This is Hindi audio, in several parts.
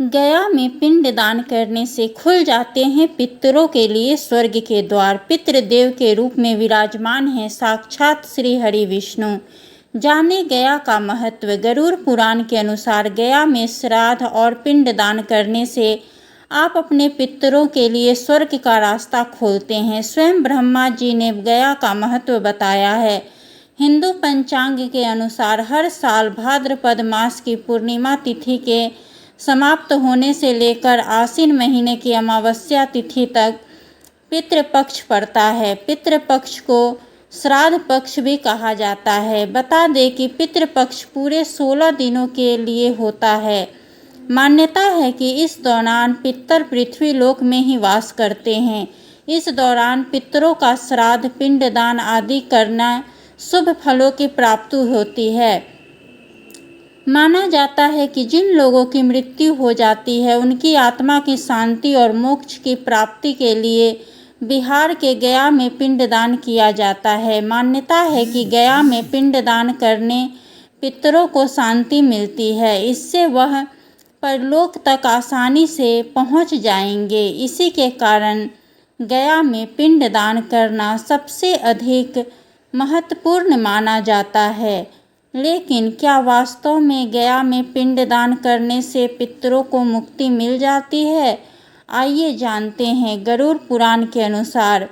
गया में पिंडदान करने से खुल जाते हैं पितरों के लिए स्वर्ग के द्वार। पितृदेव के रूप में विराजमान हैं साक्षात श्री हरि विष्णु। जाने गया का महत्व। गरुड़ पुराण के अनुसार गया में श्राद्ध और पिंडदान करने से आप अपने पितरों के लिए स्वर्ग का रास्ता खोलते हैं। स्वयं ब्रह्मा जी ने गया का महत्व बताया है। हिंदू पंचांग के अनुसार हर साल भाद्रपद मास की पूर्णिमा तिथि के समाप्त होने से लेकर आश्विन महीने की अमावस्या तिथि तक पितृपक्ष पड़ता है। पितृपक्ष को श्राद्ध पक्ष भी कहा जाता है। बता दें कि पितृपक्ष पूरे 16 दिनों के लिए होता है। मान्यता है कि इस दौरान पितर पृथ्वी लोक में ही वास करते हैं। इस दौरान पितरों का श्राद्ध पिंडदान आदि करना शुभ फलों की प्राप्ति होती है। माना जाता है कि जिन लोगों की मृत्यु हो जाती है उनकी आत्मा की शांति और मोक्ष की प्राप्ति के लिए बिहार के गया में पिंडदान किया जाता है। मान्यता है कि गया में पिंडदान करने पितरों को शांति मिलती है। इससे वह परलोक तक आसानी से पहुंच जाएंगे। इसी के कारण गया में पिंडदान करना सबसे अधिक महत्वपूर्ण माना जाता है। लेकिन क्या वास्तव में गया में पिंडदान करने से पितरों को मुक्ति मिल जाती है? आइए जानते हैं। गरुड़ पुराण के अनुसार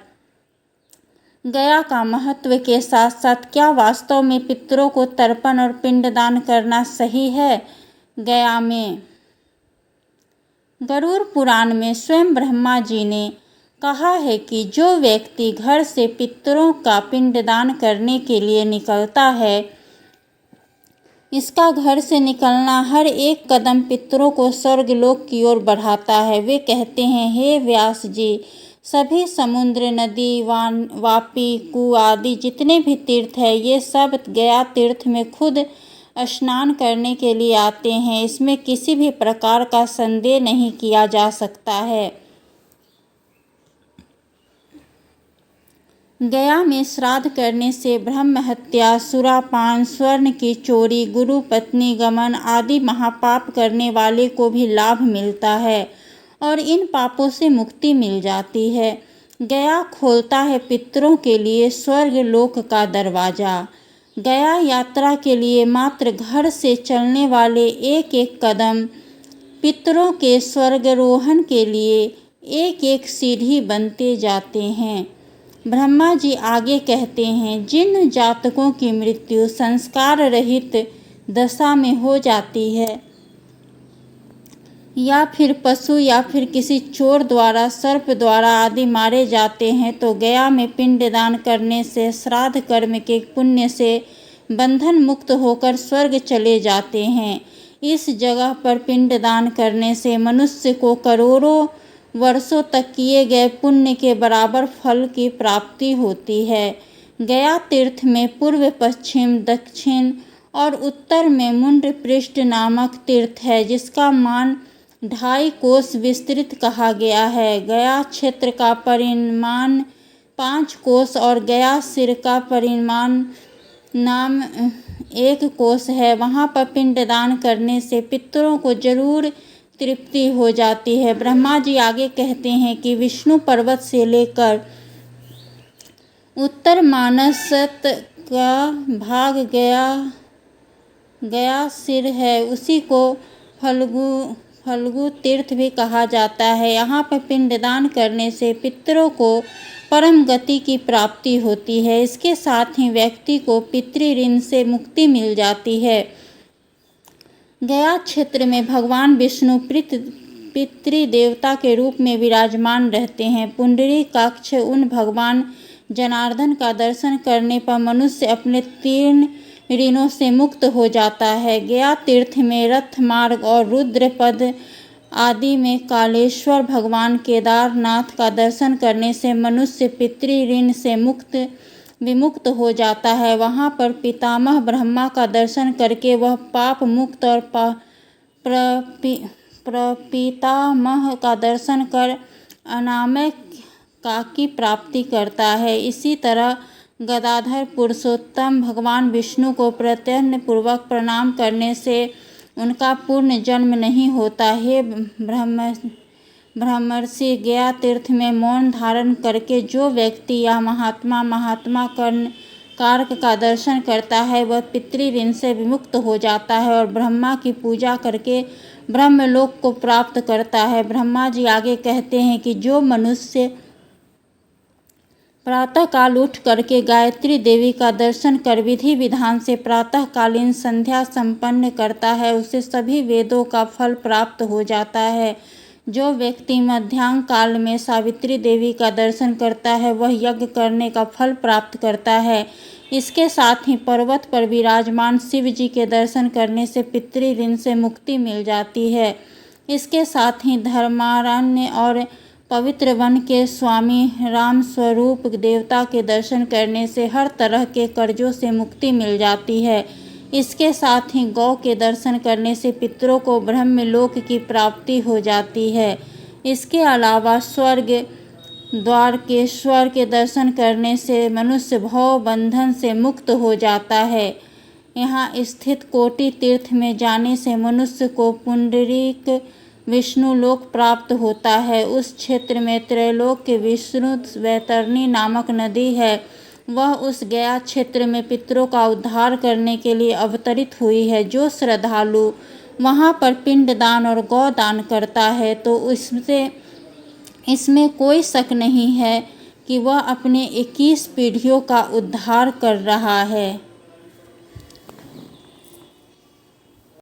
गया का महत्व के साथ साथ क्या वास्तव में पितरों को तर्पण और पिंडदान करना सही है? गया में गरुड़ पुराण में स्वयं ब्रह्मा जी ने कहा है कि जो व्यक्ति घर से पितरों का पिंडदान करने के लिए निकलता है, इसका घर से निकलना हर एक कदम पितरों को स्वर्गलोक की ओर बढ़ाता है। वे कहते हैं, हे व्यास जी, सभी समुद्र, नदी, वापी, कू आदि जितने भी तीर्थ हैं, ये सब गया तीर्थ में खुद स्नान करने के लिए आते हैं। इसमें किसी भी प्रकार का संदेह नहीं किया जा सकता है। गया में श्राद्ध करने से ब्रह्म हत्या, सुरापान, स्वर्ण की चोरी, गुरु पत्नी गमन आदि महापाप करने वाले को भी लाभ मिलता है और इन पापों से मुक्ति मिल जाती है। गया खोलता है पितरों के लिए स्वर्ग लोक का दरवाजा। गया यात्रा के लिए मात्र घर से चलने वाले एक एक कदम पितरों के स्वर्गारोहण के लिए एक एक सीढ़ी बनते जाते हैं। ब्रह्मा जी आगे कहते हैं, जिन जातकों की मृत्यु संस्कार रहित दशा में हो जाती है या फिर पशु या फिर किसी चोर द्वारा, सर्प द्वारा आदि मारे जाते हैं, तो गया में पिंडदान करने से श्राद्ध कर्म के पुण्य से बंधन मुक्त होकर स्वर्ग चले जाते हैं। इस जगह पर पिंडदान करने से मनुष्य को करोड़ों वर्षों तक किए गए पुण्य के बराबर फल की प्राप्ति होती है। गया तीर्थ में पूर्व, पश्चिम, दक्षिण और उत्तर में मुंड पृष्ठ नामक तीर्थ है, जिसका मान 2.5 कोस विस्तृत कहा गया है। गया क्षेत्र का परिमाण 5 कोस और गया सिर का परिमाण नाम 1 कोस है। वहाँ पर पिंडदान करने से पितरों को जरूर तृप्ति हो जाती है। ब्रह्मा जी आगे कहते हैं कि विष्णु पर्वत से लेकर उत्तर मानसत का भाग गया सिर है, उसी को फल्गु तीर्थ भी कहा जाता है। यहाँ पर पिंडदान करने से पितरों को परम गति की प्राप्ति होती है। इसके साथ ही व्यक्ति को पितृ ऋण से मुक्ति मिल जाती है। गया क्षेत्र में भगवान विष्णु पितृदेवता के रूप में विराजमान रहते हैं। पुंडरीकाक्ष उन भगवान जनार्दन का दर्शन करने पर मनुष्य अपने 3 ऋणों से मुक्त हो जाता है। गया तीर्थ में रथ मार्ग और रुद्रपद आदि में कालेश्वर भगवान केदारनाथ का दर्शन करने से मनुष्य पितृ ऋण से विमुक्त हो जाता है। वहाँ पर पितामह ब्रह्मा का दर्शन करके वह पाप मुक्त और प्रपितामह का दर्शन कर अनामय का की प्राप्ति करता है। इसी तरह गदाधर पुरुषोत्तम भगवान विष्णु को प्रत्यन्न पूर्वक प्रणाम करने से उनका पूर्ण जन्म नहीं होता। हे ब्रह्मर्षि, गया तीर्थ में मौन धारण करके जो व्यक्ति या महात्मा कारक का दर्शन करता है वह पितृऋण से विमुक्त हो जाता है और ब्रह्मा की पूजा करके ब्रह्मलोक को प्राप्त करता है। ब्रह्मा जी आगे कहते हैं कि जो मनुष्य प्रातःकाल उठ करके गायत्री देवी का दर्शन कर विधि विधान से प्रातःकालीन संध्या संपन्न करता है उसे सभी वेदों का फल प्राप्त हो जाता है। जो व्यक्ति मध्याह्न काल में सावित्री देवी का दर्शन करता है वह यज्ञ करने का फल प्राप्त करता है। इसके साथ ही पर्वत पर विराजमान शिव जी के दर्शन करने से पितृऋण से मुक्ति मिल जाती है। इसके साथ ही धर्मारण्य और पवित्र वन के स्वामी राम स्वरूप देवता के दर्शन करने से हर तरह के कर्जों से मुक्ति मिल जाती है। इसके साथ ही गौ के दर्शन करने से पितरों को ब्रह्मलोक की प्राप्ति हो जाती है। इसके अलावा स्वर्ग द्वारकेश्वर के दर्शन करने से मनुष्य भव बंधन से मुक्त हो जाता है। यहाँ स्थित कोटि तीर्थ में जाने से मनुष्य को पुंडरीक विष्णु लोक प्राप्त होता है। उस क्षेत्र में त्रैलोक के विष्णु वैतरणी नामक नदी है। वह उस गया क्षेत्र में पितरों का उद्धार करने के लिए अवतरित हुई है। जो श्रद्धालु वहाँ पर पिंडदान और गौदान करता है तो इसमें कोई शक नहीं है कि वह अपने 21 पीढ़ियों का उद्धार कर रहा है।